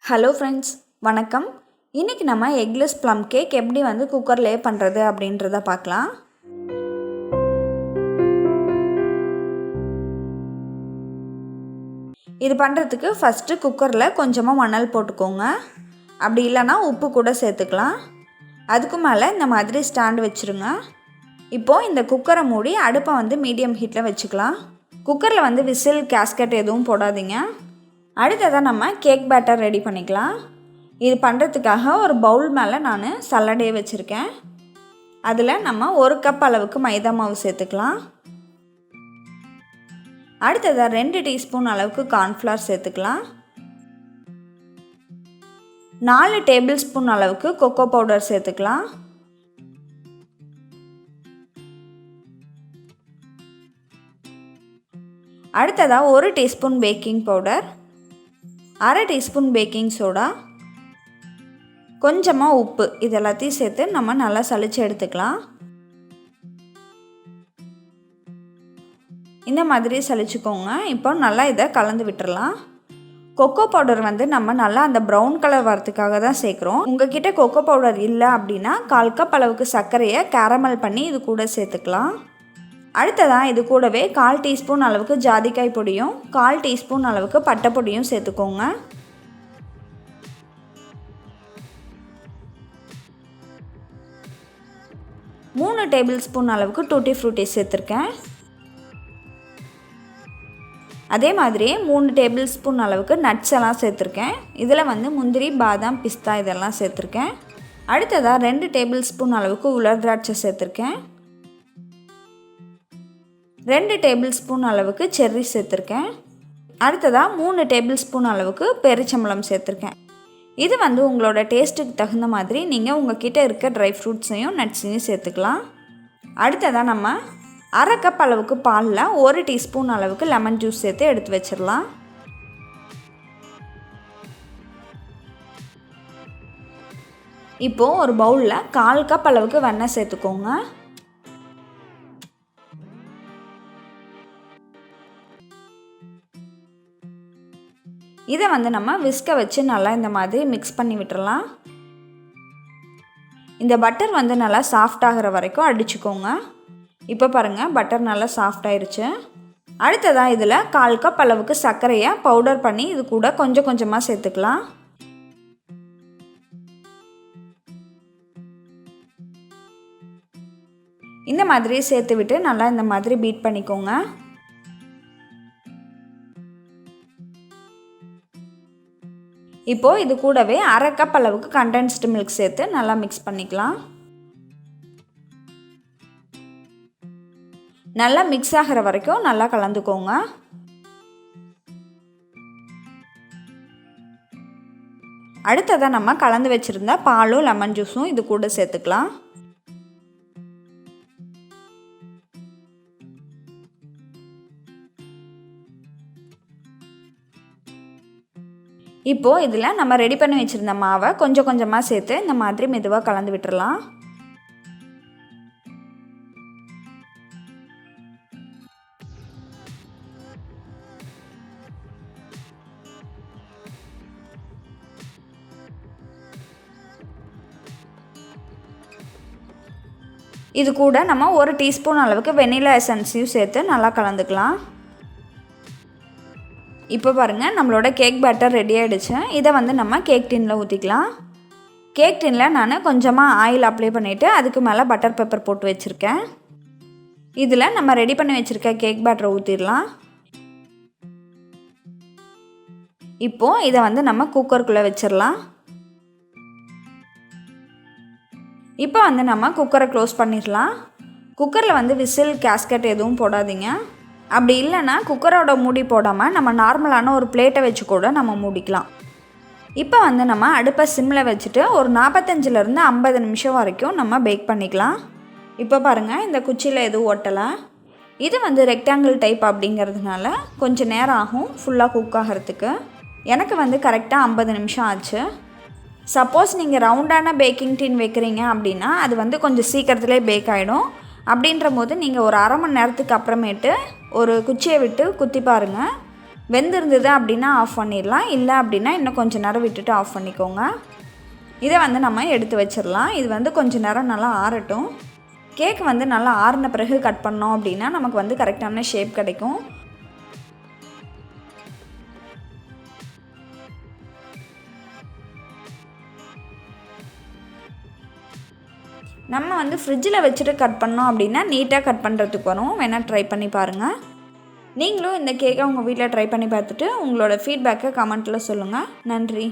Hello friends, வணக்கம். இன்றைக்கி நம்ம எக்லெஸ் ப்ளம் கேக் எப்படி குக்கர்லேயே பண்ணுறது அப்படின்றத பார்க்கலாம். இது பண்ணுறதுக்கு ஃபஸ்ட்டு குக்கரில் கொஞ்சமாக மணல் போட்டுக்கோங்க. அப்படி இல்லைன்னா உப்பு கூட சேர்த்துக்கலாம். அதுக்கு மேலே இந்த மாதிரி ஸ்டாண்டு வச்சுருங்க. இப்போது இந்த குக்கரை மூடி அடுப்பை மீடியம் ஹீட்டில் வச்சுக்கலாம். குக்கரில் விசில் கேஸ்கெட் எதுவும் போடாதீங்க. அடுத்ததாக நம்ம கேக் பேட்டர் ரெடி பண்ணிக்கலாம். இது பண்ணுறதுக்காக ஒரு பவுல் மேலே நான் சல்லடையை வச்சுருக்கேன். அதில் நம்ம 1 கப் அளவுக்கு மைதா மாவு சேர்த்துக்கலாம். அடுத்ததாக 2 டீஸ்பூன் அளவுக்கு கார்ன்ஃப்ளவர் சேர்த்துக்கலாம். 4 டேபிள் ஸ்பூன் அளவுக்கு கொக்கோ பவுடர் சேர்த்துக்கலாம். அடுத்ததாக 1 teaspoon baking powder, 1/2 teaspoon baking soda, கொஞ்சமாக உப்பு, இது எல்லாத்தையும் சேர்த்து நம்ம நல்லா சலிச்சு எடுத்துக்கலாம். இந்த மாதிரி சலிச்சுக்கோங்க. இப்போ நல்லா இதை கலந்து விட்டுறலாம். கொக்கோ பவுடர் நம்ம நல்லா அந்த ப்ரௌன் கலர் வரத்துக்காக தான் சேர்க்குறோம். உங்ககிட்ட கொக்கோ பவுடர் இல்லை அப்படின்னா 1/4 கப் அளவுக்கு சர்க்கரையை கேரமல் பண்ணி இது கூட சேர்த்துக்கலாம். அடுத்ததான் இது கூடவே 1/4 டீஸ்பூன் அளவுக்கு ஜாதிக்காய் பொடியும் 1/4 டீஸ்பூன் அளவுக்கு பட்டை பொடியும் சேர்த்துக்கோங்க. மூணு டேபிள் ஸ்பூன் அளவுக்கு டூட்டி ஃப்ரூட்டி சேர்த்துருக்கேன். அதே மாதிரியே 3 டேபிள் ஸ்பூன் அளவுக்கு நட்ஸ் எல்லாம் சேர்த்துருக்கேன். இதில் முந்திரி, பாதாம், பிஸ்தா இதெல்லாம் சேர்த்துருக்கேன். அடுத்ததாக 2 டேபிள் ஸ்பூன் அளவுக்கு உலர் திராட்சை சேர்த்துருக்கேன். 2 டேபிள் ஸ்பூன் அளவுக்கு செர்ரி சேர்த்துருக்கேன். அடுத்ததாக 3 டேபிள் ஸ்பூன் அளவுக்கு பெருச்சம்பழம் சேர்த்துருக்கேன். இது உங்களோட டேஸ்ட்டுக்கு தகுந்த மாதிரி நீங்கள் உங்ககிட்ட இருக்க ட்ரை ஃப்ரூட்ஸையும் நட்ஸையும் சேர்த்துக்கலாம். அடுத்ததாக நம்ம 1/2 கப் அளவுக்கு பாலில் 1 டீஸ்பூன் அளவுக்கு லெமன் ஜூஸ் சேர்த்து எடுத்து வச்சிடலாம். இப்போது ஒரு பவுலில் 1/4 கப் அளவுக்கு வெண்ணெய் சேர்த்துக்கோங்க. இதை நம்ம விஸ்கை வச்சு நல்லா இந்த மாதிரி மிக்ஸ் பண்ணி விட்டுறலாம். இந்த பட்டர் நல்லா சாஃப்ட் ஆகிற வரைக்கும் அடிச்சுக்கோங்க. இப்போ பாருங்கள், பட்டர் நல்லா சாஃப்ட் ஆயிடுச்சு. அடுத்ததாக இதில் 1/4 கப் அளவுக்கு சர்க்கரையை பவுடர் பண்ணி இது கூட கொஞ்சம் கொஞ்சமாக சேர்த்துக்கலாம். இந்த மாதிரி சேர்த்து விட்டு நல்லா இந்த மாதிரி பீட் பண்ணிக்கோங்க. இப்போது இது கூடவே 1/2 கப் அளவுக்கு கண்டென்ஸ்டு மில்க் சேர்த்து நல்லா மிக்ஸ் பண்ணிக்கலாம். நல்லா மிக்ஸ் ஆகிற வரைக்கும் நல்லா கலந்துக்கோங்க. அடுத்ததாக நம்ம கலந்து வச்சுருந்த பாலும் லெமன் ஜூஸும் இது கூட சேர்த்துக்கலாம். இப்போது இதில் நம்ம ரெடி பண்ணி வச்சுருந்த மாவை கொஞ்சம் கொஞ்சமாக சேர்த்து இந்த மாதிரி மெதுவாக கலந்து விட்டுறலாம். இது கூட நம்ம 1 டீஸ்பூன் அளவுக்கு வெனிலா எசன்ஸையும் சேர்த்து நல்லா கலந்துக்கலாம். இப்போ பாருங்கள், நம்மளோட கேக் பேட்டர் ரெடி ஆகிடுச்சு. இதை நம்ம கேக் டின்னில் ஊற்றிக்கலாம். கேக் டின்னில் நான் கொஞ்சமாக ஆயில் அப்ளை பண்ணிவிட்டு அதுக்கு மேலே பட்டர் பேப்பர் போட்டு வச்சுருக்கேன். இதில் நம்ம ரெடி பண்ணி வச்சுருக்க கேக் பேட்டரை ஊற்றிடலாம். இப்போது இதை நம்ம குக்கருக்குள்ளே வச்சிடலாம். இப்போ நம்ம குக்கரை க்ளோஸ் பண்ணிடலாம். குக்கரில் விசில் கேஸ்கெட் எதுவும் போடாதீங்க. அப்படி இல்லைன்னா குக்கரோட மூடி போடாமல் நம்ம நார்மலான ஒரு பிளேட்டை வச்சு கூட நம்ம மூடிக்கலாம். இப்போ நம்ம அடுப்பை சிம்மில் வச்சுட்டு ஒரு 45லேருந்து 50 நிமிஷம் வரைக்கும் நம்ம பேக் பண்ணிக்கலாம். இப்போ பாருங்கள், இந்த குச்சியில் எதுவும் ஒட்டலை. இது ரெக்டாங்கிள் டைப் அப்படிங்கிறதுனால கொஞ்சம் நேரம் ஆகும் ஃபுல்லாக குக் ஆகிறதுக்கு. எனக்கு கரெக்டாக 50 நிமிஷம் ஆச்சு. சப்போஸ் நீங்கள் ரவுண்டான பேக்கிங் டின் வைக்கிறீங்க அப்படின்னா அது கொஞ்சம் சீக்கிரத்துலேயே பேக் ஆகிடும். அப்படின்ற போது நீங்கள் ஒரு 1/2 மணி நேரத்துக்கு அப்புறமேட்டு ஒரு குச்சியை விட்டு குத்தி பாருங்கள். வெந்திருந்தது அப்படின்னா ஆஃப் பண்ணிடலாம், இல்லை அப்படின்னா இன்னும் கொஞ்சம் நேரம் விட்டுட்டு ஆஃப் பண்ணிக்கோங்க. இதை வந்து நம்ம எடுத்து வச்சிடலாம். இது வந்து கொஞ்சம் நேரம் நல்லா ஆறட்டும். கேக் வந்து நல்லா ஆறின பிறகு கட் பண்ணோம் அப்படின்னா நமக்கு வந்து கரெக்டான ஷேப் கிடைக்கும். நம்ம வந்து ஃப்ரிட்ஜில் வச்சுட்டு கட் பண்ணோம் அப்படின்னா நீட்டாக கட் பண்ணுறதுக்கு வரும். வேணால் ட்ரை பண்ணி பாருங்கள். நீங்களும் இந்த கேக்கை உங்கள் வீட்டில் ட்ரை பண்ணி பார்த்துட்டு உங்களோட ஃபீட்பேக்கை கமெண்ட்டில் சொல்லுங்கள். நன்றி.